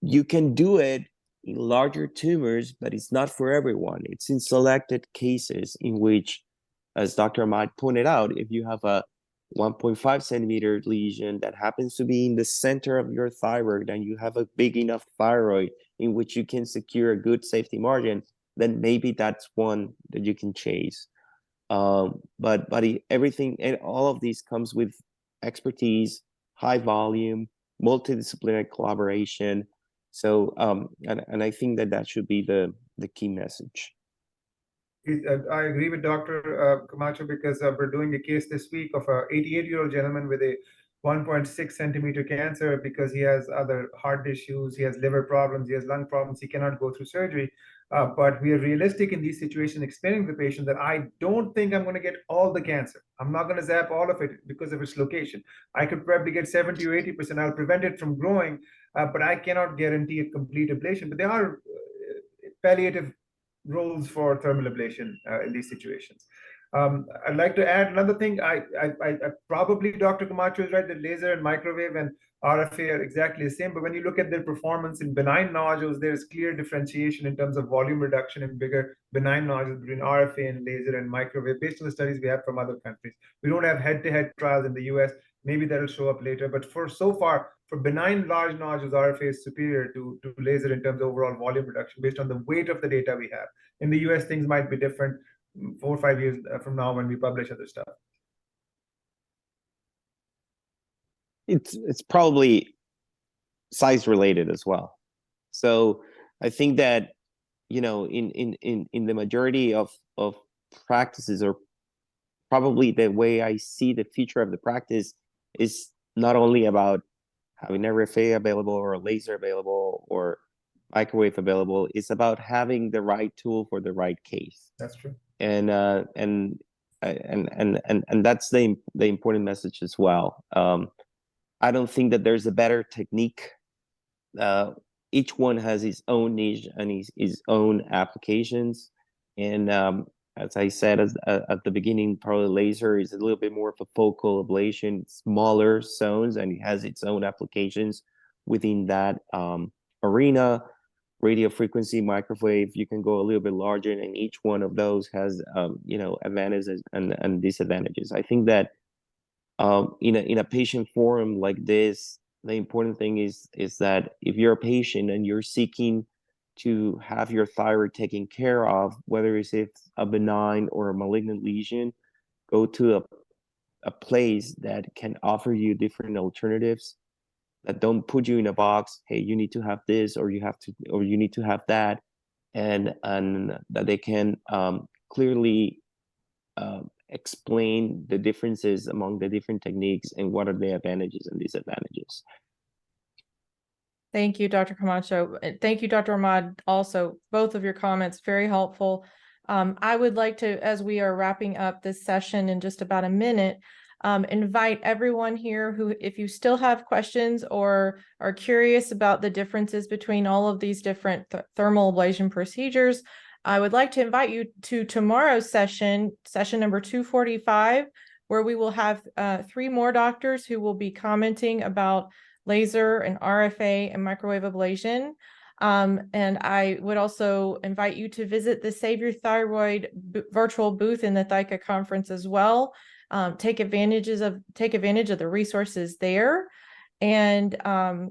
You can do it in larger tumors, but it's not for everyone. It's in selected cases in which, as Dr. Ahmad pointed out, if you have a 1.5 centimeter lesion that happens to be in the center of your thyroid and you have a big enough thyroid in which you can secure a good safety margin, then maybe that's one that you can chase. But everything and all of these comes with expertise, high volume, multidisciplinary collaboration. So and I think that should be the key message. I agree with Dr. Camacho, because we're doing a case this week of a 88-year-old gentleman with a 1.6 centimeter cancer because he has other heart issues, he has liver problems, he has lung problems, he cannot go through surgery. But we are realistic in these situations, explaining to the patient that I don't think I'm going to get all the cancer. I'm not going to zap all of it because of its location. I could probably get 70 or 80%. I'll prevent it from growing, but I cannot guarantee a complete ablation. But there are palliative roles for thermal ablation in these situations. I'd like to add another thing. I probably Dr. Camacho is right that laser and microwave and RFA are exactly the same, but when you look at their performance in benign nodules, there's clear differentiation in terms of volume reduction in bigger benign nodules between RFA and laser and microwave based on the studies we have from other countries. We don't have head-to-head trials in the US. Maybe that'll show up later, but for so far, for benign large nodules, RFA is superior to laser in terms of overall volume reduction based on the weight of the data we have. In the US, things might be different 4 or 5 years from now when we publish other stuff. It's probably size related as well. So I think that, you know, in the majority of practices, or probably the way I see the future of the practice, is not only about having RFA available or laser available or microwave available. It's about having the right tool for the right case. That's true. And that's the important message as well. I don't think that there's a better technique. Each one has its own niche and his own applications. And as I said at the beginning, probably laser is a little bit more of a focal ablation, smaller zones, and it has its own applications within that arena. Radio frequency, microwave, you can go a little bit larger, and each one of those has you know, advantages and disadvantages. I think that in a patient forum like this, the important thing is that if you're a patient and you're seeking to have your thyroid taken care of, whether it's a benign or a malignant lesion, go to a place that can offer you different alternatives that don't put you in a box. Hey, you need to have this, or you need to have that, and that they can clearly explain the differences among the different techniques and what are the advantages and disadvantages. Thank you, Dr. Camacho. Thank you, Dr. Ahmad. Also, both of your comments, very helpful. I would like to, as we are wrapping up this session in just about a minute, invite everyone here who, if you still have questions or are curious about the differences between all of these different thermal ablation procedures, I would like to invite you to tomorrow's session number 245, where we will have 3 more doctors who will be commenting about laser and RFA and microwave ablation. And I would also invite you to visit the Save Your Thyroid virtual booth in the ThyCa conference as well. Take advantage of the resources there. And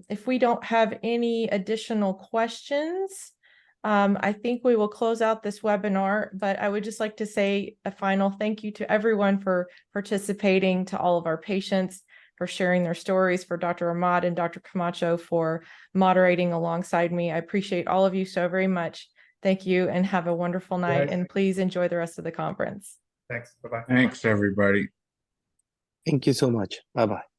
if we don't have any additional questions, I think we will close out this webinar, but I would just like to say a final thank you to everyone for participating, to all of our patients for sharing their stories, for Dr. Ahmad and Dr. Camacho for moderating alongside me. I appreciate all of you so very much. Thank you and have a wonderful night, and please enjoy the rest of the conference. Thanks. Bye-bye. Thanks, everybody. Thank you so much. Bye-bye.